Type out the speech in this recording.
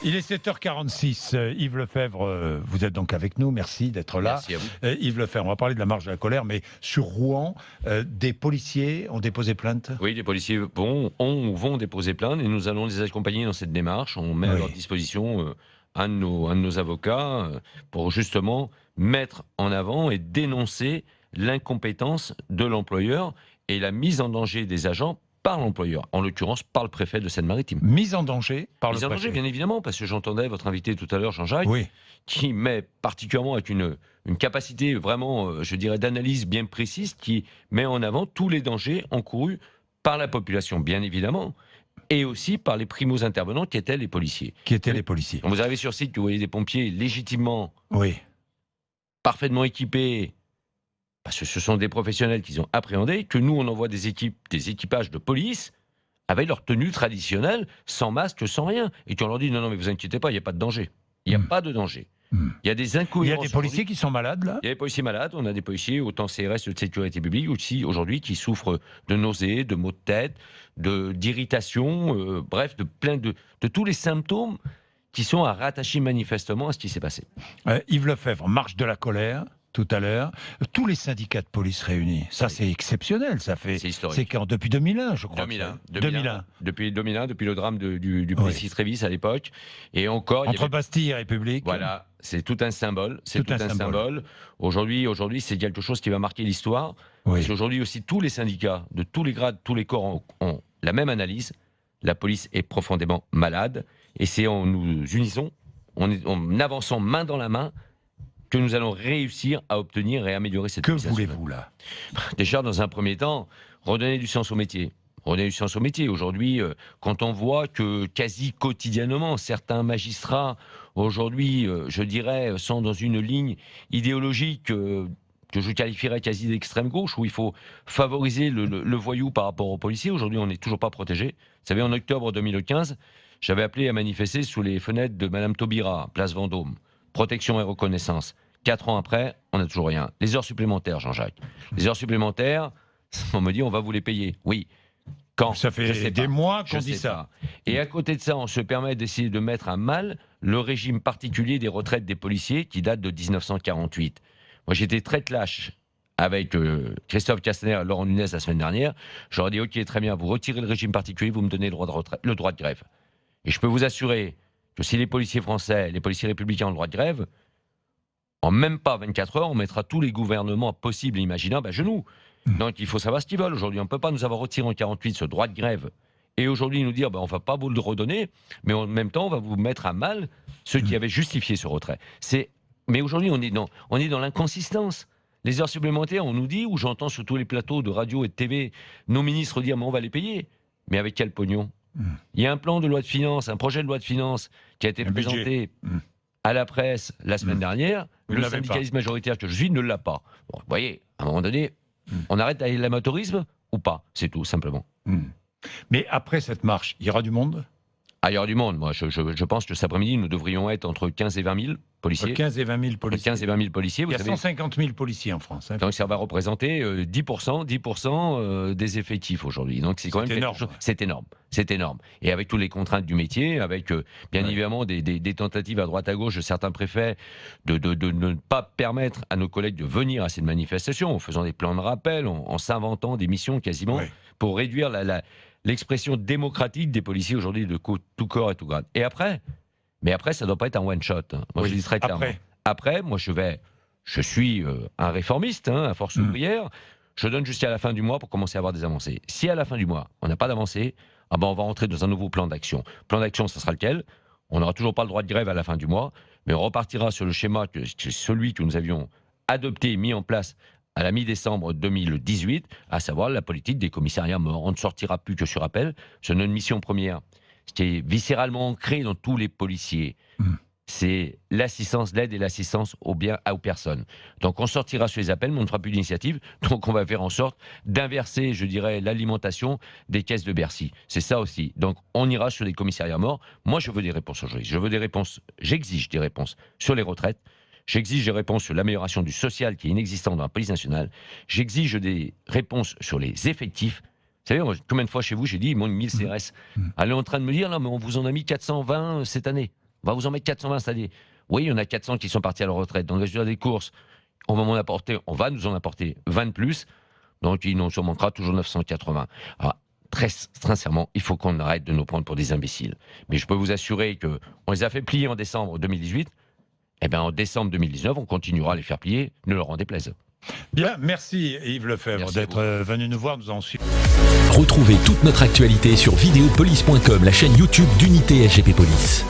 Il est 7h46. Yves Lefebvre, vous êtes donc avec nous. Merci d'être là. Merci à vous. Yves Lefebvre, on va parler de la marche de la colère, mais sur Rouen, des policiers ont déposé plainte. Oui, les policiers vont déposer plainte et nous allons les accompagner dans cette démarche. On met à leur disposition un de nos avocats pour justement mettre en avant et dénoncer l'incompétence de l'employeur et la mise en danger des agents par l'employeur, en l'occurrence par le préfet de Seine-Maritime. Mise en danger par le Mise en préfet. danger, bien évidemment, parce que j'entendais votre invité tout à l'heure, Jean-Jacques, Oui. qui met particulièrement avec une capacité vraiment, je dirais, d'analyse bien précise, qui met en avant tous les dangers encourus par la population, bien évidemment, et aussi par les primos intervenants qui étaient les policiers. Qui étaient les policiers. Quand vous arrivez sur site, que vous voyez des pompiers légitimement, Oui. parfaitement équipés, parce que ce sont des professionnels qu'ils ont appréhendés, que nous, on envoie des équipages de police avec leur tenue traditionnelle, sans masque, sans rien. Et qu'on leur dit, non, mais vous inquiétez pas, il n'y a pas de danger. Il n'y a pas de danger. Il y a des incohérences. Il y a des policiers qui sont malades, là. Il y a des policiers malades, on a des policiers, autant CRS de sécurité publique, aussi aujourd'hui, qui souffrent de nausées, de maux de tête, d'irritation, bref, de tous les symptômes qui sont à rattacher manifestement à ce qui s'est passé. Yves Lefebvre, marche de la colère, tout à l'heure. Tous les syndicats de police réunis. Ça, c'est exceptionnel. Ça fait. C'est historique. C'est quand depuis 2001, je crois. 2001. Depuis 2001, depuis le drame du policier Trévis à l'époque. Et encore. Entre Bastille et République. Voilà, c'est tout un symbole. C'est tout un symbole. Aujourd'hui, c'est quelque chose qui va marquer l'histoire. Oui. Parce qu'aujourd'hui aussi, tous les syndicats, de tous les grades, tous les corps ont la même analyse. La police est profondément malade. Et c'est en nous unissant, en avançant main dans la main, que nous allons réussir à obtenir et améliorer cette Que situation. voulez-vous, là? Déjà, dans un premier temps, redonner du sens au métier. Redonner du sens au métier. Aujourd'hui, quand on voit que quasi quotidiennement, certains magistrats, aujourd'hui, je dirais, sont dans une ligne idéologique que je qualifierais quasi d'extrême gauche, où il faut favoriser le voyou par rapport aux policiers. Aujourd'hui, on n'est toujours pas protégé. Vous savez, en octobre 2015, j'avais appelé à manifester sous les fenêtres de Madame Taubira, place Vendôme. Protection et reconnaissance. 4 ans après, on n'a toujours rien. Les heures supplémentaires, Jean-Jacques. Les heures supplémentaires, on me dit on va vous les payer. Oui. Quand? Ça fait des mois qu'on dit ça. Et à côté de ça, on se permet d'essayer de mettre à mal le régime particulier des retraites des policiers qui date de 1948. Moi, j'étais très lâche avec Christophe Castaner et Laurent Nunez la semaine dernière. J'aurais dit ok, très bien, vous retirez le régime particulier, vous me donnez le droit de grève. Et je peux vous assurer que si les policiers français, les policiers républicains ont le droit de grève, en même pas 24 heures, on mettra tous les gouvernements possibles et imaginables à genoux. Donc il faut savoir ce qu'ils veulent aujourd'hui. On ne peut pas nous avoir retiré en 48 ce droit de grève et aujourd'hui nous dire on ne va pas vous le redonner, mais en même temps on va vous mettre à mal ceux qui avaient justifié ce retrait. Mais aujourd'hui on est dans l'inconsistance. Les heures supplémentaires, on nous dit, ou j'entends sur tous les plateaux de radio et de TV, nos ministres dire mais on va les payer. Mais avec quel pognon? Il y a un plan de loi de finances, un projet de loi de finances qui a été présenté à la presse la semaine dernière. Le syndicaliste majoritaire que je suis ne l'a pas. Bon, vous voyez, à un moment donné, on arrête avec l'amateurisme ou pas? C'est tout, simplement. Mais après cette marche, il y aura du monde? Ah, il y aura du monde. Moi, je pense que cet après-midi, nous devrions être entre 15 et 20 000 policiers. Entre 15 et 20 000 policiers. 15 et 20 000 policiers. Il y a 150 000 policiers en France. Donc ça va représenter 10% des effectifs aujourd'hui. Donc c'est quand même énorme. C'est énorme. C'est énorme. Et avec toutes les contraintes du métier, avec bien évidemment des tentatives à droite à gauche de certains préfets de ne pas permettre à nos collègues de venir à cette manifestation, en faisant des plans de rappel, en s'inventant des missions quasiment pour réduire l'expression démocratique des policiers aujourd'hui de tout corps et tout grade. Et après, ça ne doit pas être un one-shot. Moi, je dis très clairement. Après, moi, je suis un réformiste, à force ouvrière. Je donne jusqu'à la fin du mois pour commencer à avoir des avancées. Si à la fin du mois, on n'a pas d'avancées, on va rentrer dans un nouveau plan d'action. Plan d'action, ça sera lequel? On n'aura toujours pas le droit de grève à la fin du mois, mais on repartira sur le schéma celui que nous avions adopté et mis en place à la mi-décembre 2018, à savoir la politique des commissariats morts. On ne sortira plus que sur appel. C'est notre mission première, ce qui est viscéralement ancré dans tous les policiers. C'est l'assistance, l'aide et l'assistance aux personnes. Donc on sortira sur les appels, mais on ne fera plus d'initiative. Donc on va faire en sorte d'inverser, je dirais, l'alimentation des caisses de Bercy. C'est ça aussi. Donc on ira sur les commissariats morts. Moi, je veux des réponses aujourd'hui. J'exige des réponses sur les retraites. J'exige des réponses sur l'amélioration du social qui est inexistant dans la police nationale. J'exige des réponses sur les effectifs. Vous savez, combien de fois chez vous, j'ai dit, ils m'ont mis 1000 CRS. Elle est en train de me dire, non, mais on vous en a mis 420 cette année. On va vous en mettre 420 cette année. Oui, il y en a 400 qui sont partis à la retraite. Dans le résultat des courses, on va nous en apporter 20 de plus. Donc, il nous en manquera toujours 980. Alors, très sincèrement, il faut qu'on arrête de nous prendre pour des imbéciles. Mais je peux vous assurer qu'on les a fait plier en décembre 2018. Eh bien, en décembre 2019, on continuera à les faire plier, ne leur en déplaise. Bien, merci Yves Lefebvre Merci à d'être venu nous voir. Nous en suivons. Retrouvez toute notre actualité sur videopolice.com, la chaîne YouTube d'Unité SGP Police.